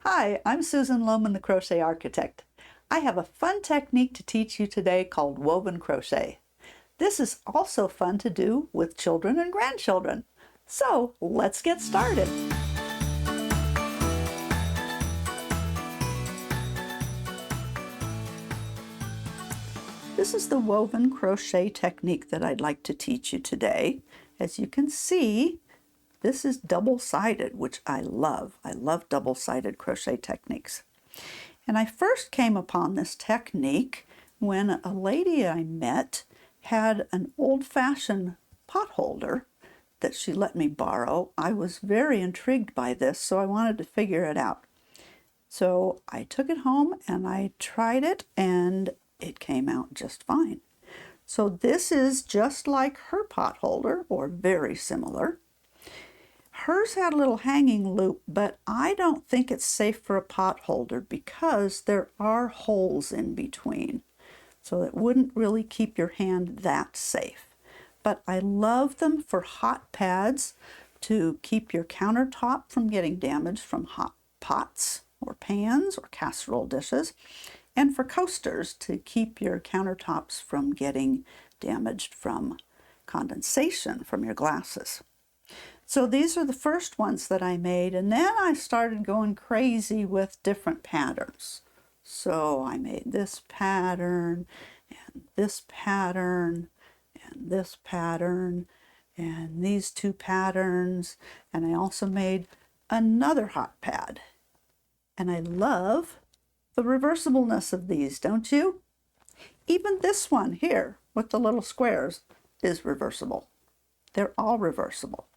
Hi, I'm Susan Lohman, the Crochet Architect. I have a fun technique to teach you today called woven crochet. This is also fun to do with children and grandchildren. So let's get started. This is the woven crochet technique that I'd like to teach you today. As you can see, this is double-sided, which I love. I love double-sided crochet techniques. And I first came upon this technique when a lady I met had an old-fashioned pot holder that she let me borrow. I was very intrigued by this, so I wanted to figure it out. So I took it home and I tried it, and it came out just fine. So this is just like her pot holder, or very similar. Hers had a little hanging loop, but I don't think it's safe for a pot holder because there are holes in between. So it wouldn't really keep your hand that safe. But I love them for hot pads to keep your countertop from getting damaged from hot pots or pans or casserole dishes, and for coasters to keep your countertops from getting damaged from condensation from your glasses. So these are the first ones that I made, and then I started going crazy with different patterns. So I made this pattern, and this pattern, and this pattern, and these two patterns, and I also made another hot pad. And I love the reversibleness of these, don't you? Even this one here with the little squares is reversible. They're all reversible.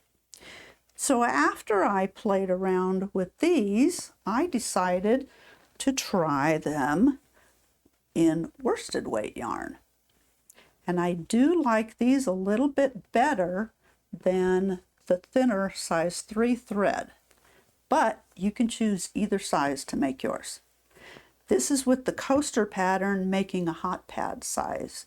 So after I played around with these, I decided to try them in worsted weight yarn. And I do like these a little bit better than the thinner size 3 thread, but you can choose either size to make yours. This is with the coaster pattern making a hot pad size.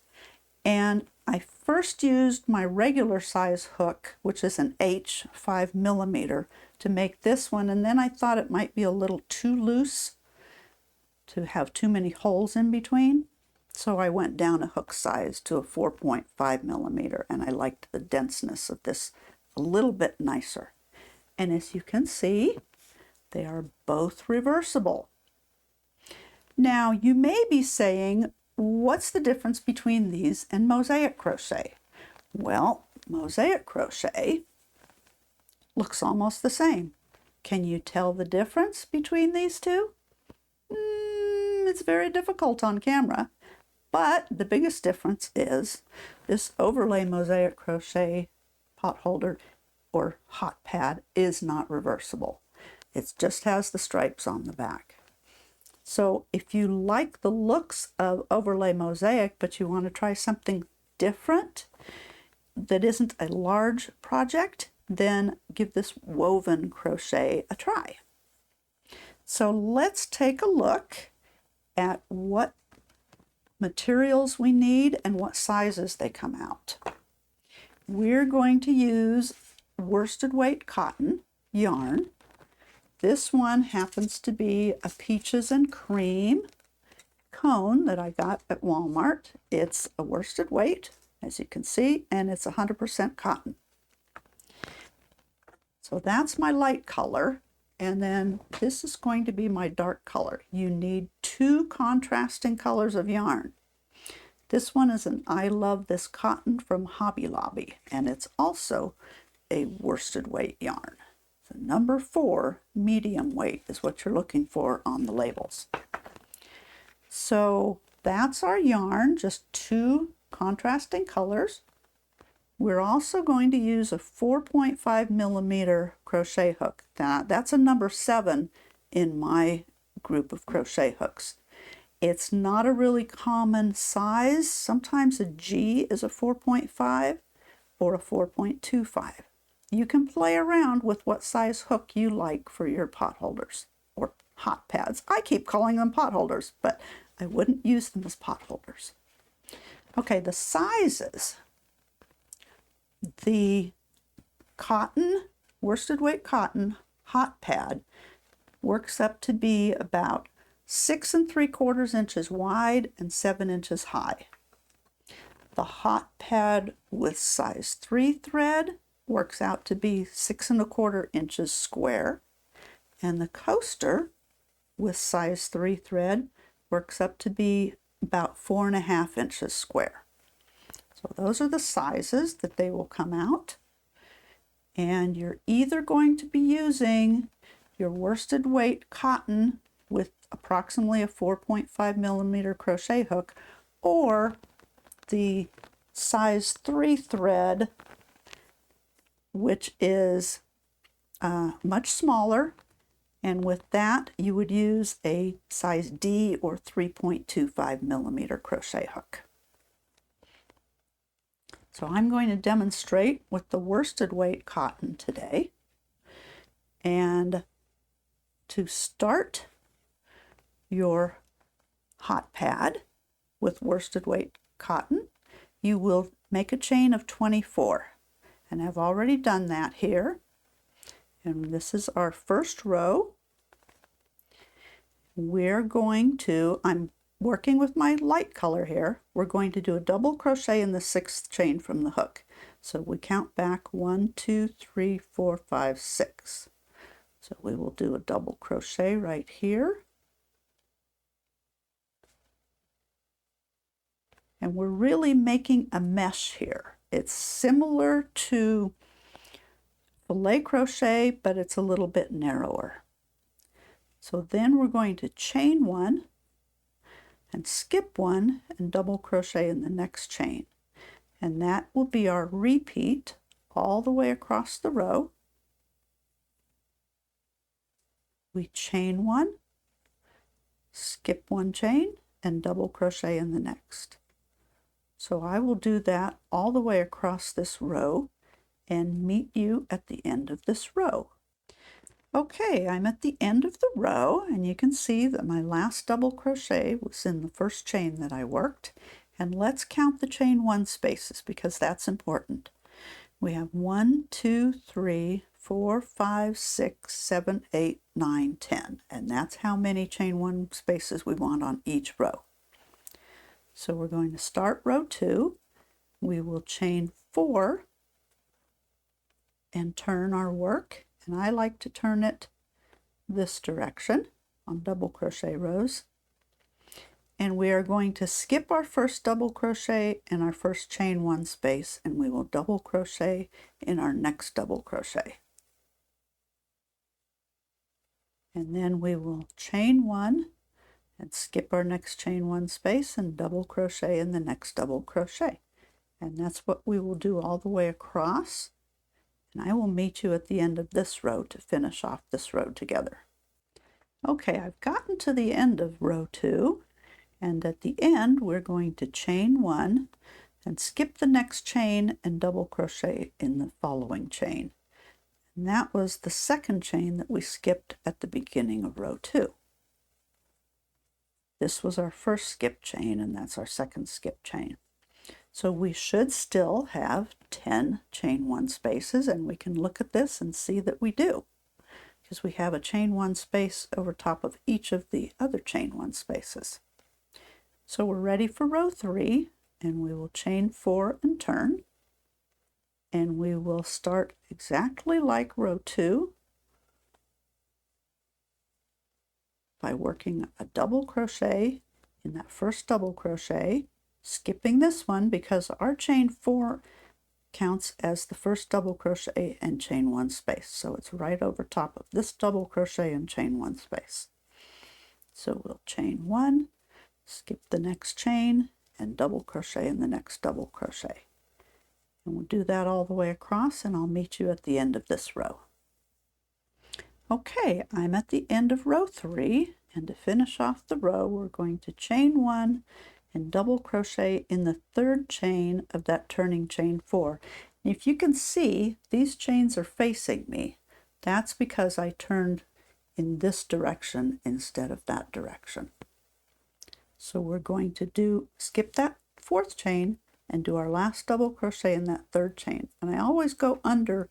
And I first used my regular size hook, which is an H 5mm, to make this one, and then I thought it might be a little too loose to have too many holes in between. So I went down a hook size to a 4.5mm, and I liked the denseness of this a little bit nicer. And as you can see, they are both reversible. Now you may be saying, what's the difference between these and mosaic crochet? Well, mosaic crochet looks almost the same. Can you tell the difference between these two? It's very difficult on camera, but the biggest difference is this overlay mosaic crochet pot holder or hot pad is not reversible. It just has the stripes on the back. So if you like the looks of overlay mosaic, but you want to try something different that isn't a large project, then give this woven crochet a try. So let's take a look at what materials we need and what sizes they come out. We're going to use worsted weight cotton yarn. This one happens to be a peaches and cream cone that I got at Walmart. It's a worsted weight, as you can see, and it's 100% cotton. So that's my light color, and then this is going to be my dark color. You need two contrasting colors of yarn. This one is an I Love This Cotton from Hobby Lobby, and it's also a worsted weight yarn. Number 4, medium weight, is what you're looking for on the labels. So that's our yarn, just two contrasting colors. We're also going to use a 4.5mm crochet hook. Now, that's a number 7 in my group of crochet hooks. It's not a really common size. Sometimes a G is a 4.5 or a 4.25. You can play around with what size hook you like for your pot holders or hot pads. I keep calling them pot holders, but I wouldn't use them as pot holders. Okay, the sizes. The cotton, worsted weight cotton hot pad works up to be about 6 3/4 inches wide and 7 inches high. The hot pad with size 3 thread works out to be 6 1/4 inches square, and the coaster with size 3 thread works up to be about 4 1/2 inches square. So those are the sizes that they will come out. And you're either going to be using your worsted weight cotton with approximately a 4.5 millimeter crochet hook, or the size 3 thread, which is much smaller, and with that you would use a size D or 3.25 millimeter crochet hook. So I'm going to demonstrate with the worsted weight cotton today. And to start your hot pad with worsted weight cotton, you will make a chain of 24. And I've already done that here. And this is our first row. I'm working with my light color here. We're going to do a double crochet in the 6th chain from the hook. So we count back 1, 2, 3, 4, 5, 6. So we will do a double crochet right here. And we're really making a mesh here. It's similar to filet crochet, but it's a little bit narrower. So then we're going to chain 1 and skip 1 and double crochet in the next chain. And that will be our repeat all the way across the row. We chain 1, skip 1 chain, and double crochet in the next. So I will do that all the way across this row and meet you at the end of this row. Okay, I'm at the end of the row, and you can see that my last double crochet was in the first chain that I worked. And let's count the chain 1 spaces because that's important. We have 1, 2, 3, 4, 5, 6, 7, 8, 9, 10. And that's how many chain 1 spaces we want on each row. So we're going to start row 2. We will chain 4 and turn our work. And I like to turn it this direction on double crochet rows. And we are going to skip our first double crochet in our first chain 1 space, and we will double crochet in our next double crochet. And then we will chain 1 and skip our next chain 1 space and double crochet in the next double crochet. And that's what we will do all the way across. And I will meet you at the end of this row to finish off this row together. Okay, I've gotten to the end of row 2, and at the end we're going to chain 1 and skip the next chain and double crochet in the following chain. And that was the second chain that we skipped at the beginning of row 2. This was our first skip chain, and that's our second skip chain. So we should still have 10 chain 1 spaces, and we can look at this and see that we do, because we have a chain 1 space over top of each of the other chain 1 spaces. So we're ready for row 3, and we will chain 4 and turn, and we will start exactly like row 2 by working a double crochet in that first double crochet, skipping this one because our chain 4 counts as the first double crochet and chain 1 space. So it's right over top of this double crochet and chain 1 space. So we'll chain 1, skip the next chain, and double crochet in the next double crochet. And we'll do that all the way across, and I'll meet you at the end of this row. Okay, I'm at the end of row 3, and to finish off the row, we're going to chain 1 and double crochet in the 3rd chain of that turning chain 4. And if you can see, these chains are facing me. That's because I turned in this direction instead of that direction. So we're going to skip that 4th chain and do our last double crochet in that 3rd chain. And I always go under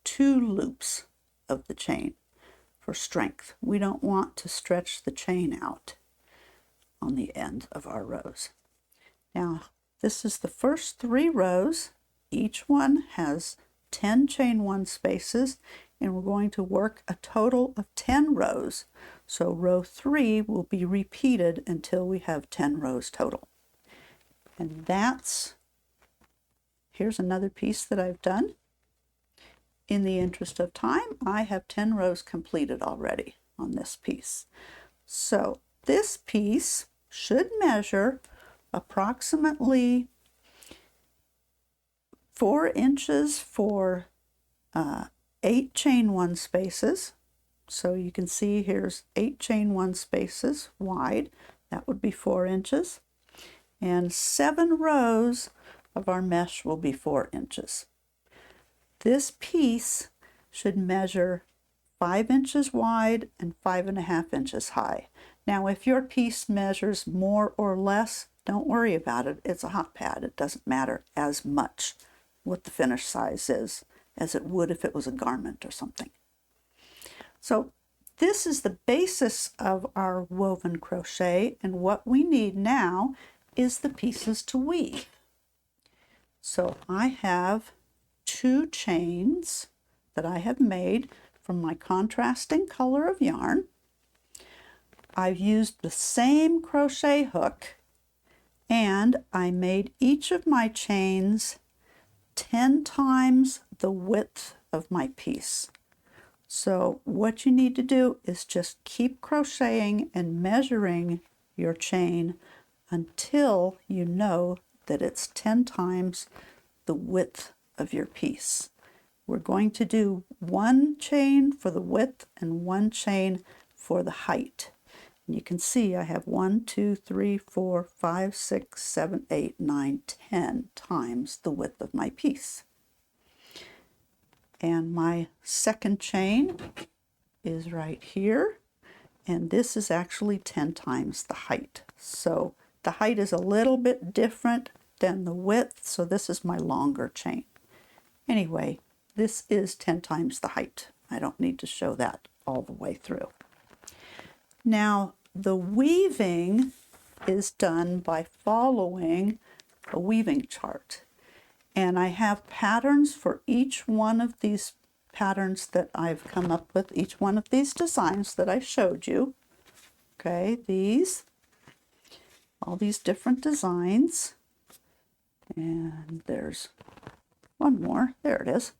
2 loops of the chain. for strength. We don't want to stretch the chain out on the end of our rows. Now, this is the first 3 rows. Each one has 10 chain 1 spaces, and we're going to work a total of 10 rows. So row 3 will be repeated until we have 10 rows total. And here's another piece that I've done. In the interest of time, I have 10 rows completed already on this piece. So this piece should measure approximately 4 inches for 8 chain 1 spaces. So you can see here's 8 chain 1 spaces wide. That would be 4 inches. And 7 rows of our mesh will be 4 inches. This piece should measure 5 inches wide and 5.5 inches high. Now, if your piece measures more or less, don't worry about it. It's a hot pad. It doesn't matter as much what the finished size is as it would if it was a garment or something. So this is the basis of our woven crochet, and what we need now is the pieces to weave. So I have 2 chains that I have made from my contrasting color of yarn. I've used the same crochet hook, and I made each of my chains 10 times the width of my piece. So what you need to do is just keep crocheting and measuring your chain until you know that it's 10 times the width of your piece. We're going to do 1 chain for the width and 1 chain for the height. And you can see I have 1, 2, 3, 4, 5, 6, 7, 8, 9, 10 times the width of my piece. And my second chain is right here, and this is actually 10 times the height. So the height is a little bit different than the width, so this is my longer chain. Anyway, this is 10 times the height. I don't need to show that all the way through. Now, the weaving is done by following a weaving chart. And I have patterns for each one of these patterns that I've come up with, each one of these designs that I showed you. Okay, all these different designs. And there's one more, there it is.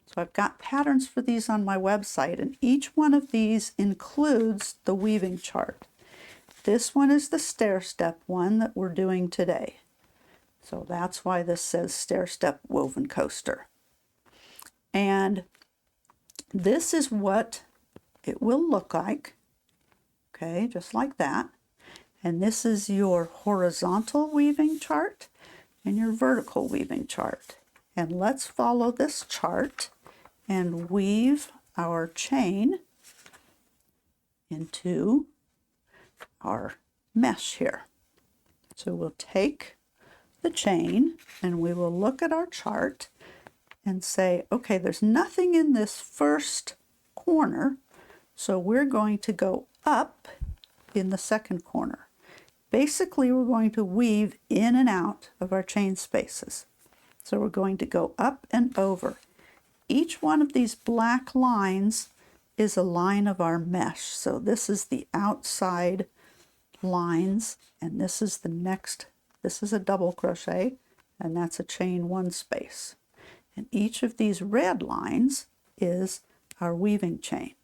So I've got patterns for these on my website, and each one of these includes the weaving chart. This one is the Stairstep one that we're doing today. So that's why this says Stairstep Woven Coaster. And this is what it will look like. Okay, just like that. And this is your horizontal weaving chart and your vertical weaving chart. And let's follow this chart and weave our chain into our mesh here. So we'll take the chain and we will look at our chart and say, okay, there's nothing in this first corner, so we're going to go up in the second corner. Basically, we're going to weave in and out of our chain spaces. So we're going to go up and over. Each one of these black lines is a line of our mesh. So this is the outside lines, and this is the next. This is a double crochet, and that's a chain 1 space. And each of these red lines is our weaving chain.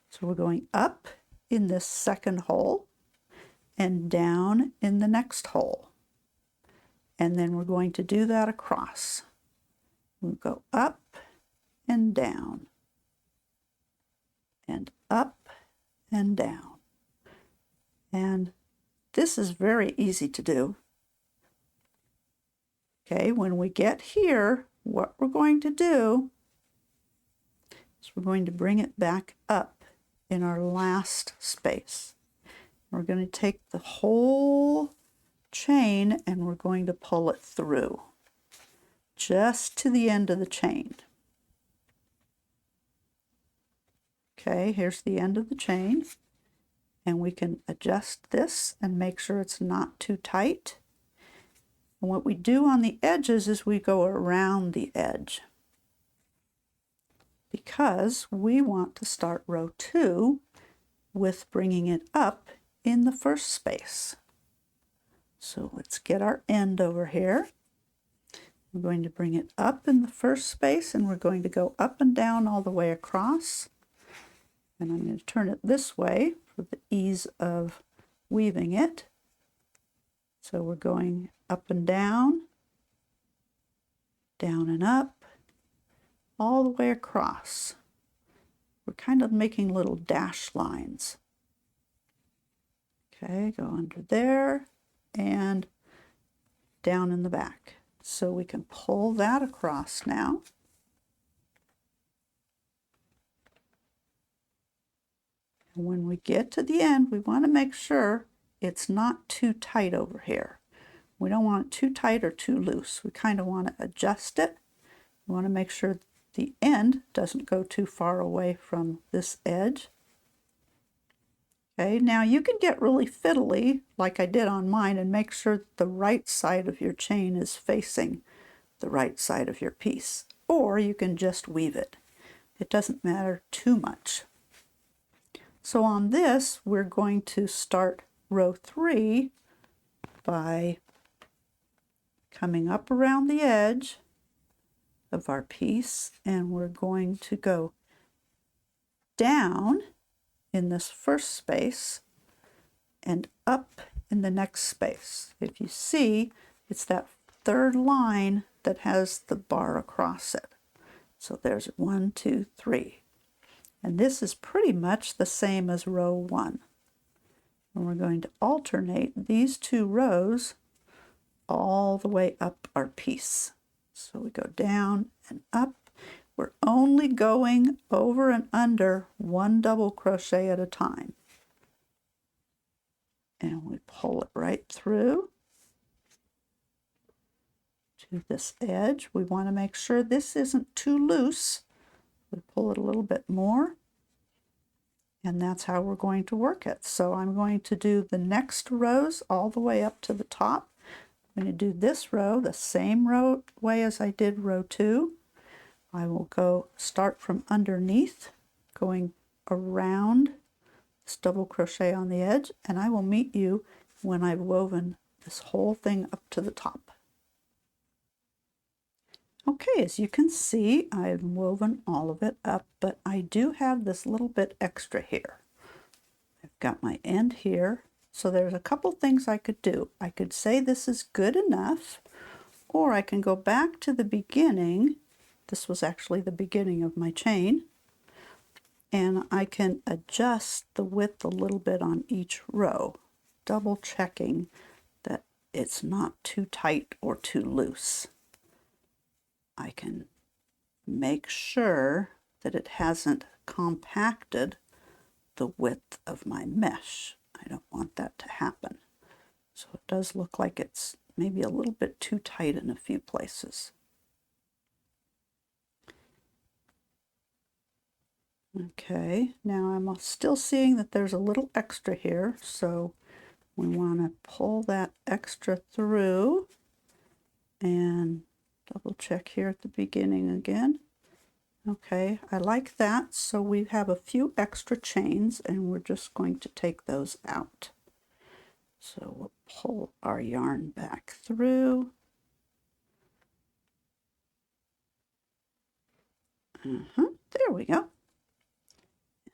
So we're going up in this second hole and down in the next hole. And then we're going to do that across. We'll go up and down, and up and down. And this is very easy to do. Okay, when we get here, what we're going to do is we're going to bring it back up in our last space. We're going to take the whole chain and we're going to pull it through just to the end of the chain. Okay, here's the end of the chain, and we can adjust this and make sure it's not too tight. And what we do on the edges is we go around the edge, because we want to start row 2 with bringing it up in the first space. So let's get our end over here. We're going to bring it up in the first space, and we're going to go up and down all the way across. And I'm going to turn it this way for the ease of weaving it. So we're going up and down and up, all the way across. We're kind of making little dash lines. Okay, go under there and down in the back. So we can pull that across now. And when we get to the end, we want to make sure it's not too tight over here. We don't want it too tight or too loose. We kind of want to adjust it. We want to make sure the end doesn't go too far away from this edge. Okay, now you can get really fiddly, like I did on mine, and make sure that the right side of your chain is facing the right side of your piece. Or you can just weave it. It doesn't matter too much. So on this, we're going to start row 3 by coming up around the edge of our piece, and we're going to go down in this first space and up in the next space. If you see, it's that third line that has the bar across it. So there's 1, 2, 3. And this is pretty much the same as row 1. And we're going to alternate these 2 rows all the way up our piece. So we go down and up. We're only going over and under 1 double crochet at a time. And we pull it right through to this edge. We want to make sure this isn't too loose. We pull it a little bit more, and that's how we're going to work it. So I'm going to do the next rows all the way up to the top. I'm going to do this row the same way as I did row 2. I will go start from underneath, going around this double crochet on the edge, and I will meet you when I've woven this whole thing up to the top. Okay, as you can see, I've woven all of it up, but I do have this little bit extra here. I've got my end here, so there's a couple things I could do. I could say this is good enough, or I can go back to the beginning. This was actually the beginning of my chain, and I can adjust the width a little bit on each row, double checking that it's not too tight or too loose. I can make sure that it hasn't compacted the width of my mesh. I don't want that to happen. So it does look like it's maybe a little bit too tight in a few places. Okay, now I'm still seeing that there's a little extra here, so we want to pull that extra through and double check here at the beginning again. Okay, I like that. So we have a few extra chains, and we're just going to take those out. So we'll pull our yarn back through. There we go.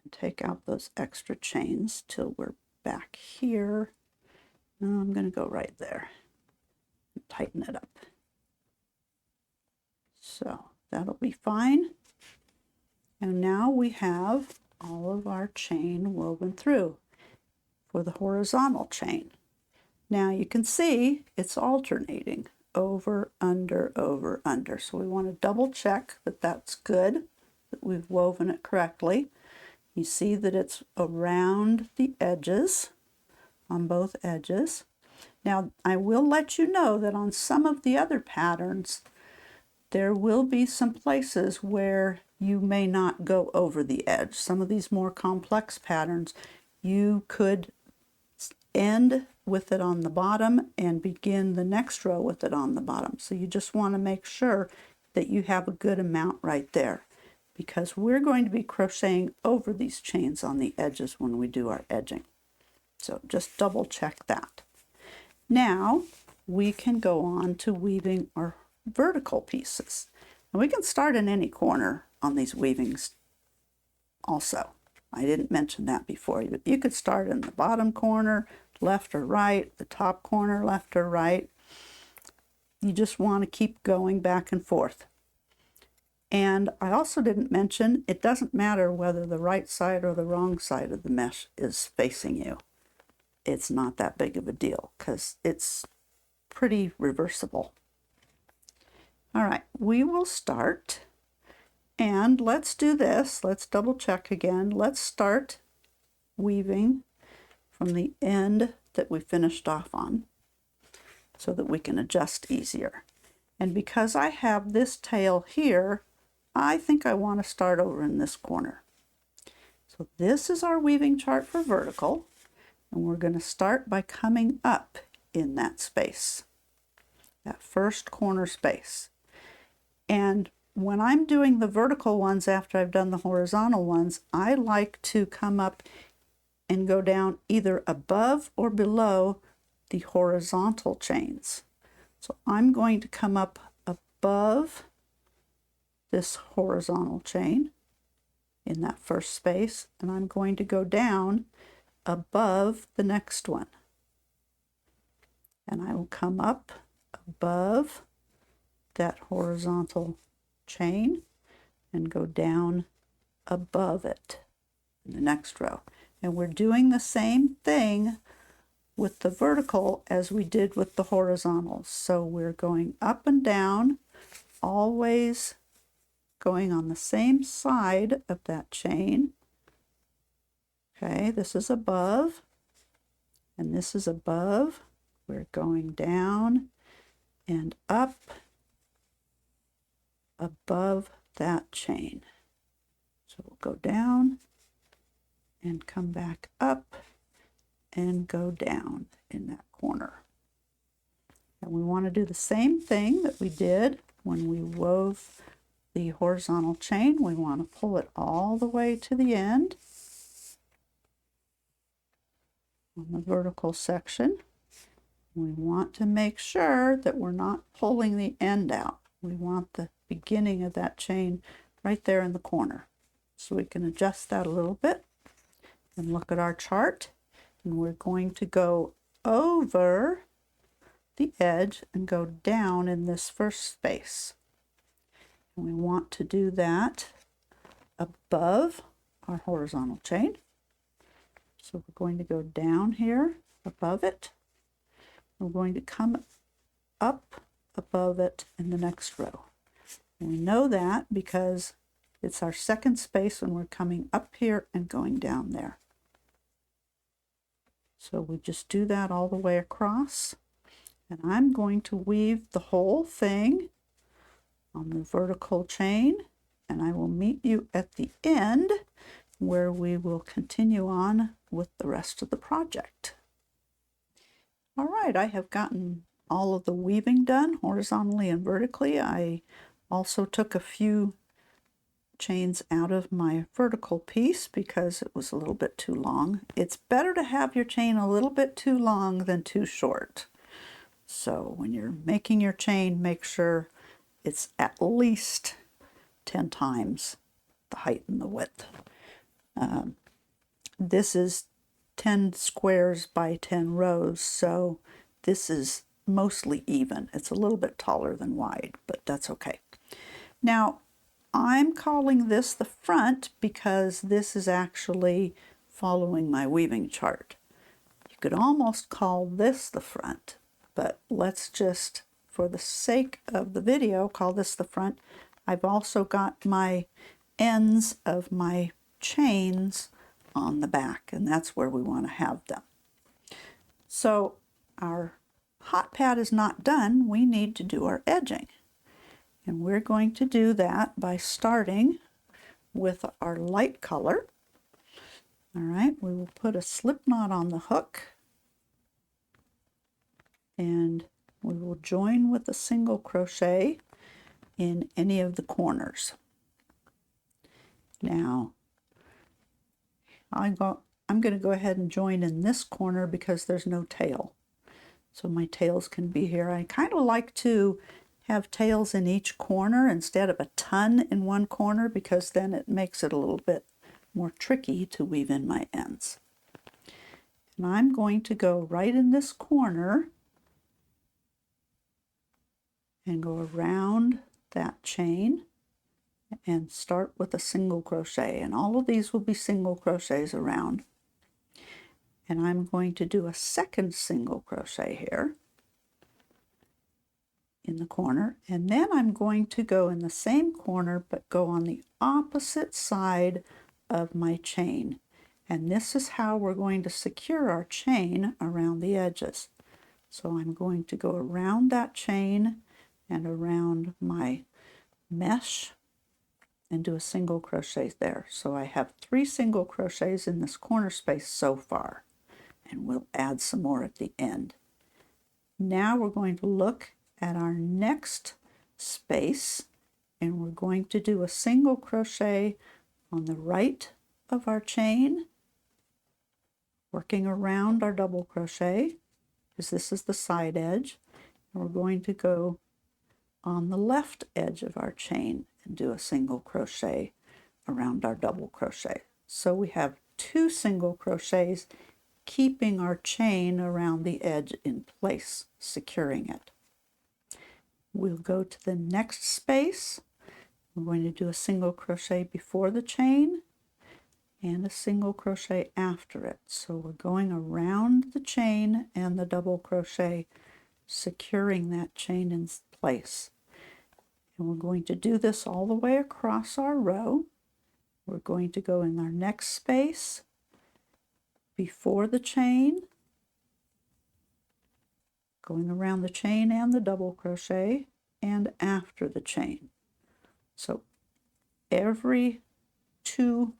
And take out those extra chains till we're back here. Now I'm going to go right there and tighten it up. So that'll be fine. And now we have all of our chain woven through for the horizontal chain. Now you can see it's alternating over, under, over, under. So we want to double check that that's good, that we've woven it correctly. You see that it's around the edges, on both edges. Now I will let you know that on some of the other patterns, there will be some places where you may not go over the edge. Some of these more complex patterns, you could end with it on the bottom and begin the next row with it on the bottom. So you just want to make sure that you have a good amount right there, because we're going to be crocheting over these chains on the edges when we do our edging. So just double check that. Now we can go on to weaving our vertical pieces. And we can start in any corner on these weavings also. I didn't mention that before. You could start in the bottom corner, left or right, the top corner, left or right. You just want to keep going back and forth. And I also didn't mention, it doesn't matter whether the right side or the wrong side of the mesh is facing you. It's not that big of a deal because it's pretty reversible. All right, we will start, and let's do this. Let's double check again. Let's start weaving from the end that we finished off on so that we can adjust easier. And because I have this tail here, I think I want to start over in this corner. So this is our weaving chart for vertical, and we're going to start by coming up in that space, that first corner space. And when I'm doing the vertical ones after I've done the horizontal ones, I like to come up and go down either above or below the horizontal chains. So I'm going to come up above this horizontal chain in that first space, and I'm going to go down above the next one. And I will come up above that horizontal chain and go down above it in the next row. And we're doing the same thing with the vertical as we did with the horizontal. So we're going up and down, always going on the same side of that chain. Okay, this is above, and this is above. We're going down and up above that chain. So we'll go down and come back up and go down in that corner. And we want to do the same thing that we did when we wove the horizontal chain. We want to pull it all the way to the end on the vertical section. We want to make sure that we're not pulling the end out. We want the beginning of that chain right there in the corner. So we can adjust that a little bit and look at our chart. And we're going to go over the edge and go down in this first space. And we want to do that above our horizontal chain. So we're going to go down here above it. We're going to come up above it in the next row. And we know that because it's our second space when we're coming up here and going down there. So we just do that all the way across. And I'm going to weave the whole thing on the vertical chain, and I will meet you at the end where we will continue on with the rest of the project. All right, I have gotten all of the weaving done horizontally and vertically. I also took a few chains out of my vertical piece because it was a little bit too long. It's better to have your chain a little bit too long than too short. So when you're making your chain, make sure it's at least 10 times the height and the width. This is 10 squares by 10 rows, so this is mostly even. It's a little bit taller than wide, but that's okay. Now, I'm calling this the front because this is actually following my weaving chart. You could almost call this the front, but let's just, for the sake of the video, call this the front. I've also got my ends of my chains on the back, and that's where we want to have them. So our hot pad is not done. We need to do our edging. And we're going to do that by starting with our light color. All right, we will put a slip knot on the hook and we will join with a single crochet in any of the corners. Now, I'm going to go ahead and join in this corner because there's no tail. So my tails can be here. I kind of like to have tails in each corner instead of a ton in one corner because then it makes it a little bit more tricky to weave in my ends. And I'm going to go right in this corner and go around that chain and start with a single crochet. And all of these will be single crochets around. And I'm going to do a second single crochet here in the corner, and then I'm going to go in the same corner but go on the opposite side of my chain. And this is how we're going to secure our chain around the edges. So I'm going to go around that chain and around my mesh and do a single crochet there. So I have 3 single crochets in this corner space so far, and we'll add some more at the end. Now we're going to look at our next space, and we're going to do a single crochet on the right of our chain, working around our double crochet, because this is the side edge, and we're going to go on the left edge of our chain and do a single crochet around our double crochet. So we have 2 single crochets keeping our chain around the edge in place, securing it. We'll go to the next space. We're going to do a single crochet before the chain and a single crochet after it. So we're going around the chain and the double crochet, securing that chain in place. And we're going to do this all the way across our row. We're going to go in our next space before the chain, going around the chain and the double crochet, and after the chain. So every 2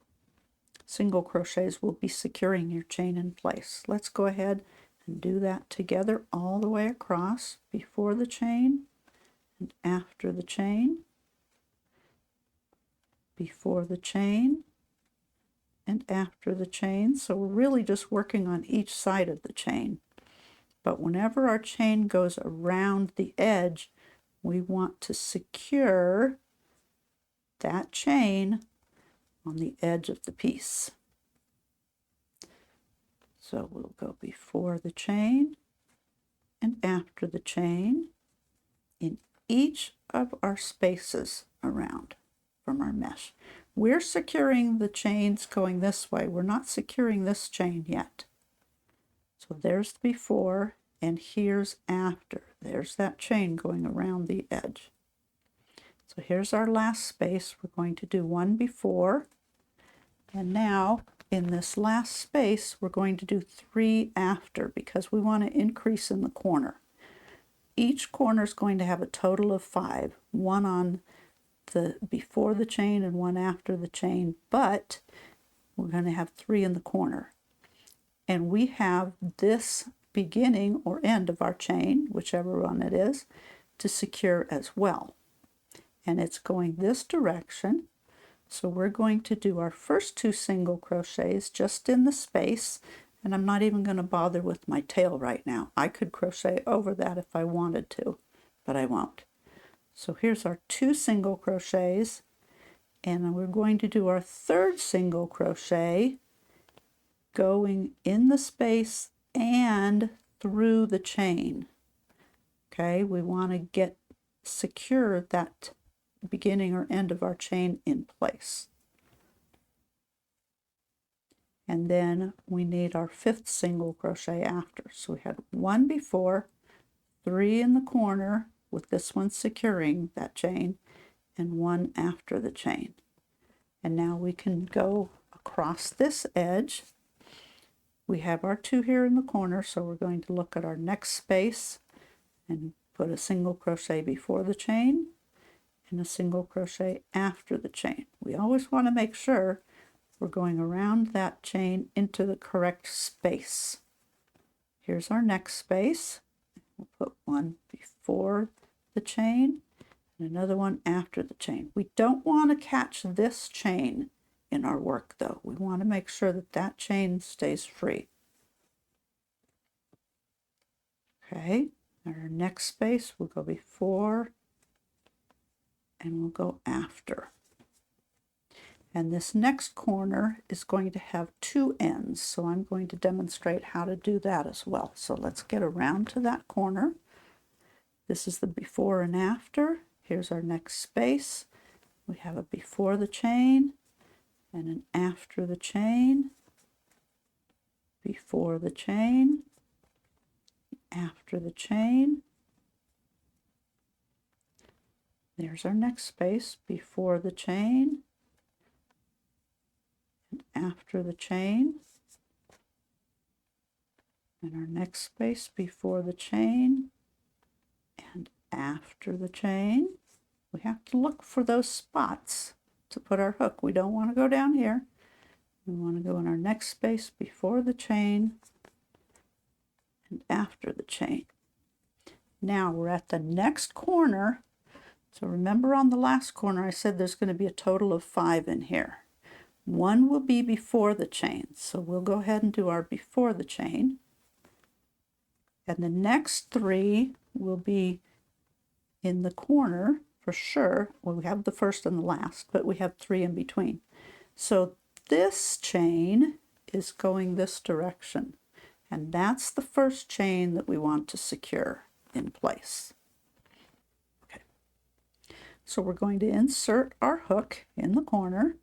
single crochets will be securing your chain in place. Let's go ahead and do that together all the way across, before the chain and after the chain, before the chain and after the chain. So we're really just working on each side of the chain. But whenever our chain goes around the edge, we want to secure that chain on the edge of the piece. So we'll go before the chain and after the chain in each of our spaces around from our mesh. We're securing the chains going this way. We're not securing this chain yet. So there's the before, and here's after. There's that chain going around the edge. So here's our last space. We're going to do 1 before, and now in this last space we're going to do 3 after, because we want to increase in the corner. Each corner is going to have a total of 5, 1 on the before the chain and 1 after the chain, but we're going to have 3 in the corner. And we have this beginning or end of our chain, whichever one it is, to secure as well. And it's going this direction. So we're going to do our first 2 single crochets just in the space, and I'm not even going to bother with my tail right now. I could crochet over that if I wanted to, but I won't. So here's our 2 single crochets, and we're going to do our 3rd single crochet going in the space and through the chain. Okay, we want to secure that beginning or end of our chain in place. And then we need our 5th single crochet after. So we had 1 before, 3 in the corner with this one securing that chain, and 1 after the chain. And now we can go across this edge. We have our 2 here in the corner, so we're going to look at our next space and put a single crochet before the chain and a single crochet after the chain. We always want to make sure we're going around that chain into the correct space. Here's our next space. We'll put one before the chain and another one after the chain. We don't want to catch this chain in our work though. We want to make sure that that chain stays free. Okay, our next space we'll go before and we'll go after. And this next corner is going to have two ends, so I'm going to demonstrate how to do that as well. So let's get around to that corner. This is the before and after. Here's our next space. We have a before the chain and an after the chain, before the chain, after the chain. There's our next space, before the chain, and after the chain. And our next space, before the chain, and after the chain. We have to look for those spots to put our hook. We don't want to go down here. We want to go in our next space, before the chain, and after the chain. Now we're at the next corner. So remember on the last corner I said there's going to be a total of 5 in here. One will be before the chain, so we'll go ahead and do our before the chain. And the next 3 will be in the corner for sure. Well, we have the first and the last, but we have 3 in between. So this chain is going this direction, and that's the first chain that we want to secure in place. Okay. So we're going to insert our hook in the corner,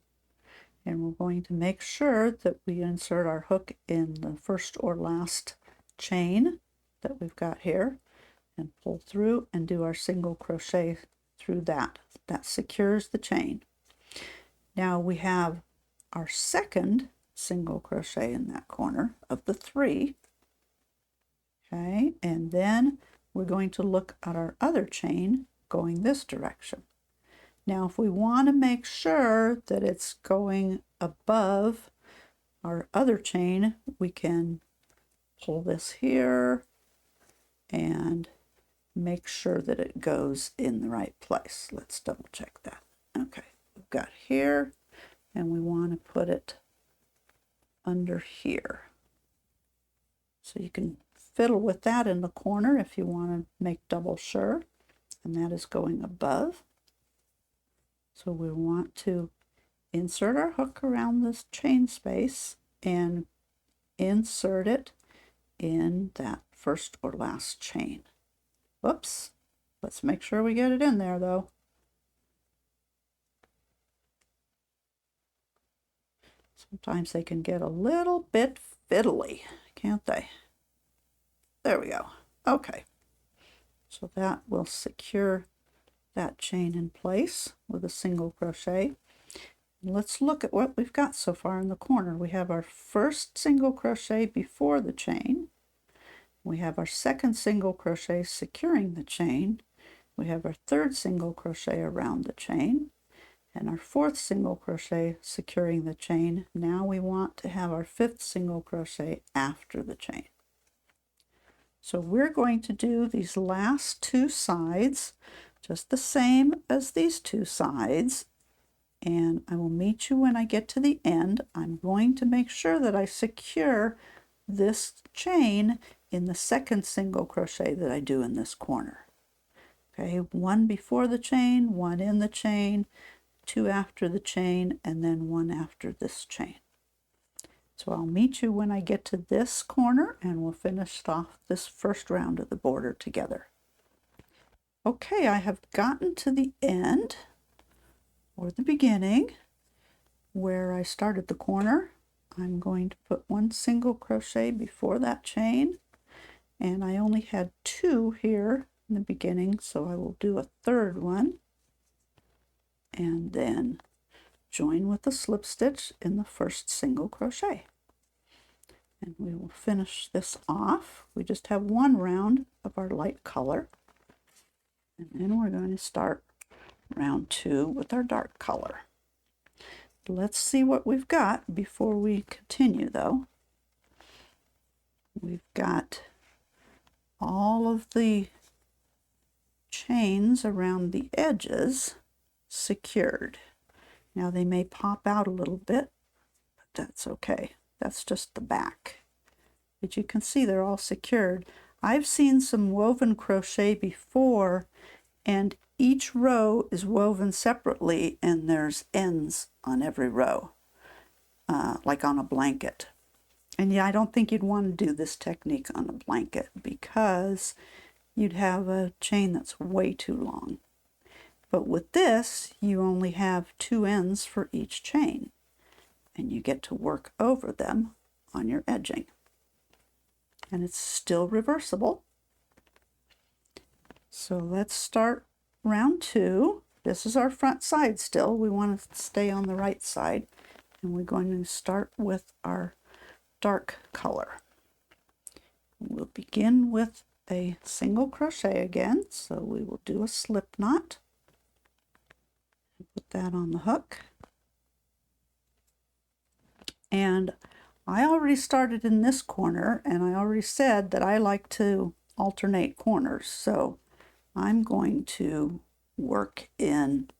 and we're going to make sure that we insert our hook in the first or last chain that we've got here, and pull through and do our single crochet through that. That secures the chain. Now we have our second single crochet in that corner of the 3. Okay, and then we're going to look at our other chain going this direction. Now if we want to make sure that it's going above our other chain, we can pull this here and make sure that it goes in the right place. Let's double check that. Okay, we've got here, and we want to put it under here. So you can fiddle with that in the corner if you want to make double sure, and that is going above. So we want to insert our hook around this chain space and insert it in that first or last chain. Whoops, let's make sure we get it in there though. Sometimes they can get a little bit fiddly, can't they? There we go. Okay, so that will secure that chain in place with a single crochet. Let's look at what we've got so far in the corner. We have our first single crochet before the chain. We have our second single crochet securing the chain. We have our third single crochet around the chain and our fourth single crochet securing the chain. Now we want to have our fifth single crochet after the chain. So we're going to do these last 2 sides just the same as these 2 sides, and I will meet you when I get to the end. I'm going to make sure that I secure this chain in the second single crochet that I do in this corner. Okay, 1 before the chain, 1 in the chain, 2 after the chain, and then 1 after this chain. So I'll meet you when I get to this corner, and we'll finish off this first round of the border together. Okay, I have gotten to the end, or the beginning, where I started the corner. I'm going to put 1 single crochet before that chain, and I only had 2 here in the beginning, so I will do a third one, and then join with a slip stitch in the first single crochet. And we will finish this off. We just have 1 round of our light color, and then we're going to start round 2 with our dark color. Let's see what we've got before we continue though. We've got all of the chains around the edges secured. Now they may pop out a little bit, but that's okay. That's just the back. But you can see they're all secured. I've seen some woven crochet before, and each row is woven separately and there's ends on every row, like on a blanket. And yeah, I don't think you'd want to do this technique on a blanket because you'd have a chain that's way too long. But with this, you only have 2 ends for each chain, and you get to work over them on your edging. And it's still reversible. So let's start round 2. This is our front side still. We want to stay on the right side. And we're going to start with our dark color. We'll begin with a single crochet again. So we will do a slip knot. Put that on the hook. And I already started in this corner, and I already said that I like to alternate corners. So I'm going to work in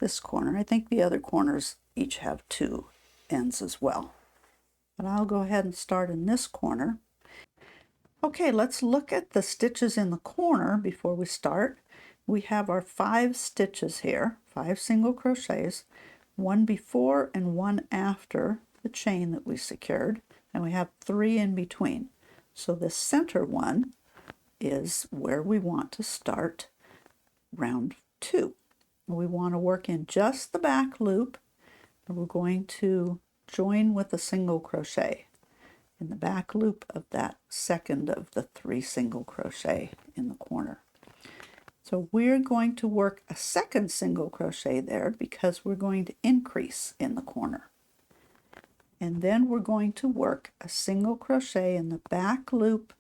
this corner. I think the other corners each have 2 ends as well. But I'll go ahead and start in this corner. Okay, let's look at the stitches in the corner before we start. We have our 5 stitches here, 5 single crochets, 1 before and 1 after the chain that we secured, and we have 3 in between. So the center one is where we want to start round 2. We want to work in just the back loop, and we're going to join with a single crochet in the back loop of that second of the 3 single crochet in the corner. So we're going to work a second single crochet there because we're going to increase in the corner. And then we're going to work a single crochet in the back loop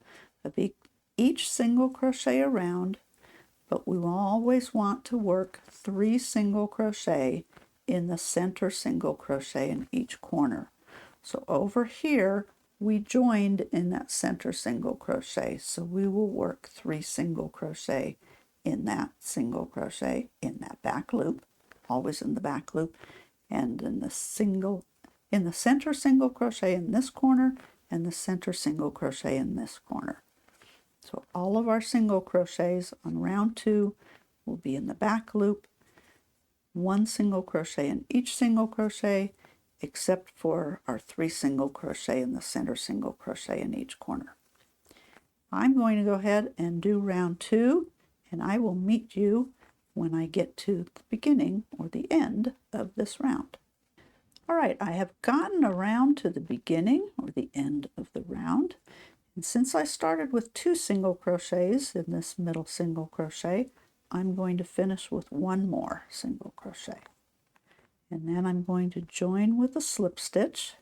of each single crochet around, but we will always want to work 3 single crochet in the center single crochet in each corner. So over here we joined in that center single crochet, so we will work 3 single crochet in that single crochet in that back loop, always in the back loop, and in the center single crochet in this corner and the center single crochet in this corner. So all of our single crochets on round 2 will be in the back loop, 1 single crochet in each single crochet, except for our 3 single crochet in the center single crochet in each corner. I'm going to go ahead and do round 2, and I will meet you when I get to the beginning or the end of this round. All right, I have gotten around to the beginning or the end of the round. And since I started with 2 single crochets in this middle single crochet, I'm going to finish with 1 more single crochet. And then I'm going to join with a slip stitch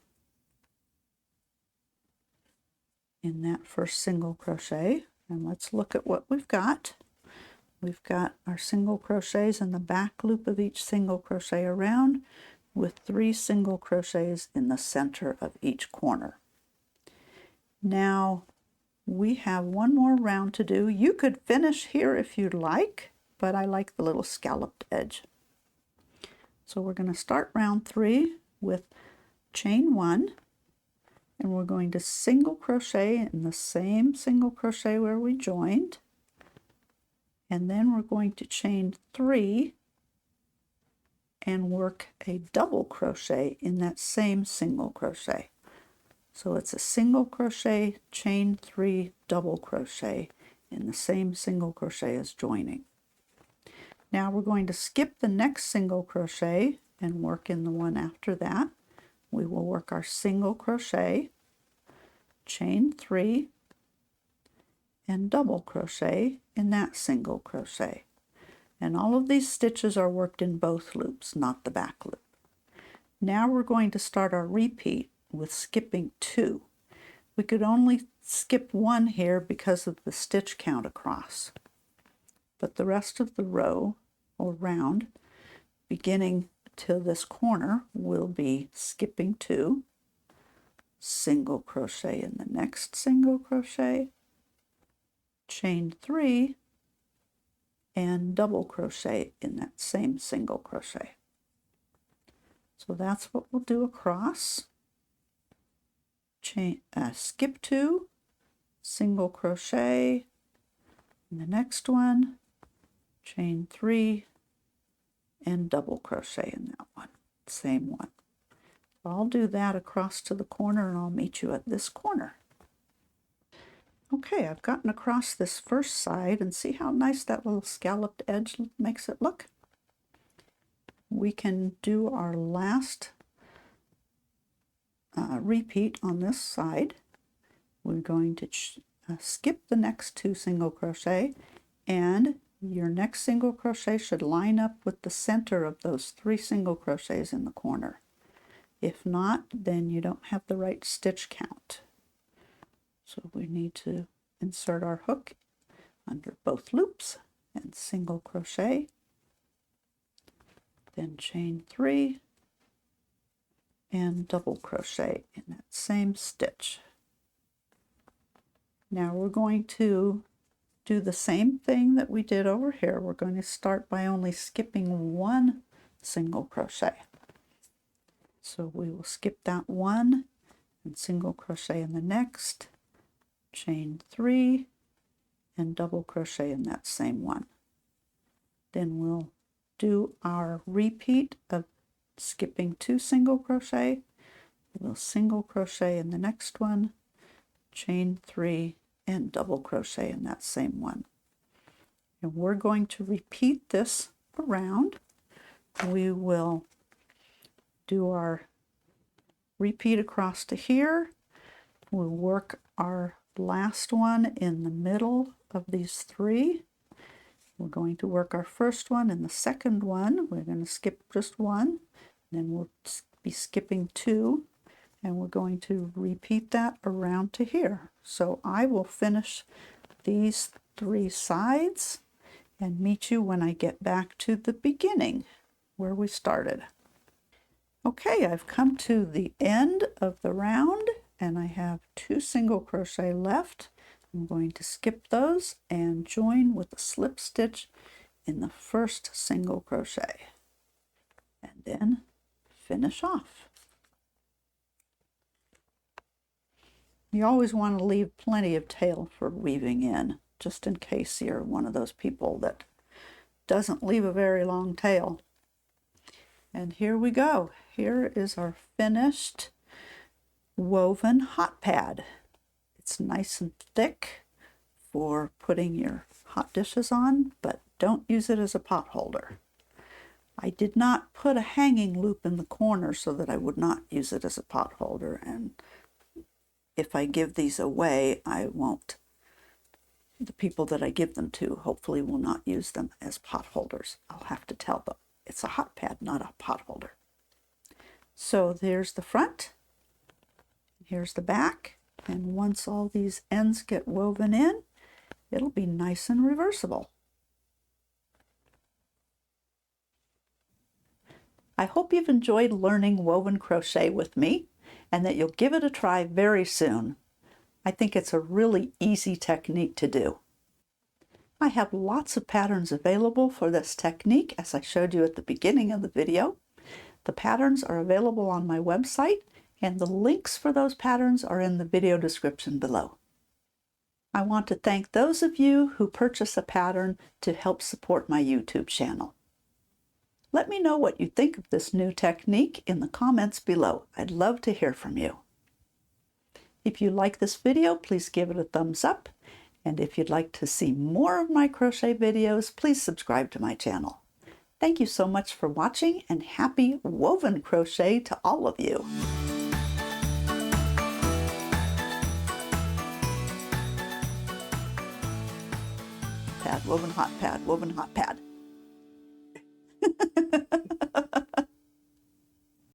in that first single crochet. And let's look at what we've got. We've got our single crochets in the back loop of each single crochet around with 3 single crochets in the center of each corner. Now we have 1 more round to do. You could finish here if you'd like, but I like the little scalloped edge. So we're going to start round 3 with chain 1, and we're going to single crochet in the same single crochet where we joined, and then we're going to chain 3 and work a double crochet in that same single crochet. So it's a single crochet, chain 3, double crochet in the same single crochet as joining. Now we're going to skip the next single crochet and work in the one after that. We will work our single crochet, chain 3, and double crochet in that single crochet. And all of these stitches are worked in both loops, not the back loop. Now we're going to start our repeat with skipping 2. We could only skip 1 here because of the stitch count across, but the rest of the row or round, beginning to this corner, we'll be skipping 2, single crochet in the next single crochet, chain 3, and double crochet in that same single crochet. So that's what we'll do across. Skip 2, single crochet in the next one, chain 3, and double crochet in that one, same one. I'll do that across to the corner, and I'll meet you at this corner. Okay, I've gotten across this first side, and see how nice that little scalloped edge makes it look? We can do our last repeat on this side. We're going to skip the next 2 single crochet, and your next single crochet should line up with the center of those 3 single crochets in the corner. If not, then you don't have the right stitch count. So we need to insert our hook under both loops and single crochet, then chain 3 and double crochet in that same stitch. Now we're going to do the same thing that we did over here. We're going to start by only skipping 1 single crochet. So we will skip that 1 and single crochet in the next, chain 3 and double crochet in that same one. Then we'll do our repeat of skipping 2 single crochet. We'll single crochet in the next one, chain 3 and double crochet in that same one. And we're going to repeat this around. We will do our repeat across to here. We'll work our last one in the middle of these 3. We're going to work our first one and the second one. We're going to skip just 1, then we'll be skipping 2, and we're going to repeat that around to here. So I will finish these 3 sides and meet you when I get back to the beginning where we started. Okay, I've come to the end of the round, and I have 2 single crochet left. I'm going to skip those and join with a slip stitch in the first single crochet, and then finish off. You always want to leave plenty of tail for weaving in, just in case you're one of those people that doesn't leave a very long tail. And here we go. Here is our finished woven hot pad. It's nice and thick for putting your hot dishes on, but don't use it as a pot holder. I did not put a hanging loop in the corner so that I would not use it as a pot holder, and if I give these away, the people that I give them to hopefully will not use them as pot holders. I'll have to tell them it's a hot pad, not a pot holder. So there's the front, here's the back, and once all these ends get woven in, it'll be nice and reversible. I hope you've enjoyed learning woven crochet with me, and that you'll give it a try very soon. I think it's a really easy technique to do. I have lots of patterns available for this technique, as I showed you at the beginning of the video. The patterns are available on my website, and the links for those patterns are in the video description below. I want to thank those of you who purchase a pattern to help support my YouTube channel. Let me know what you think of this new technique in the comments below. I'd love to hear from you. If you like this video, please give it a thumbs up. And if you'd like to see more of my crochet videos, please subscribe to my channel. Thank you so much for watching, and happy woven crochet to all of you. Pad, woven hot pad, woven hot pad.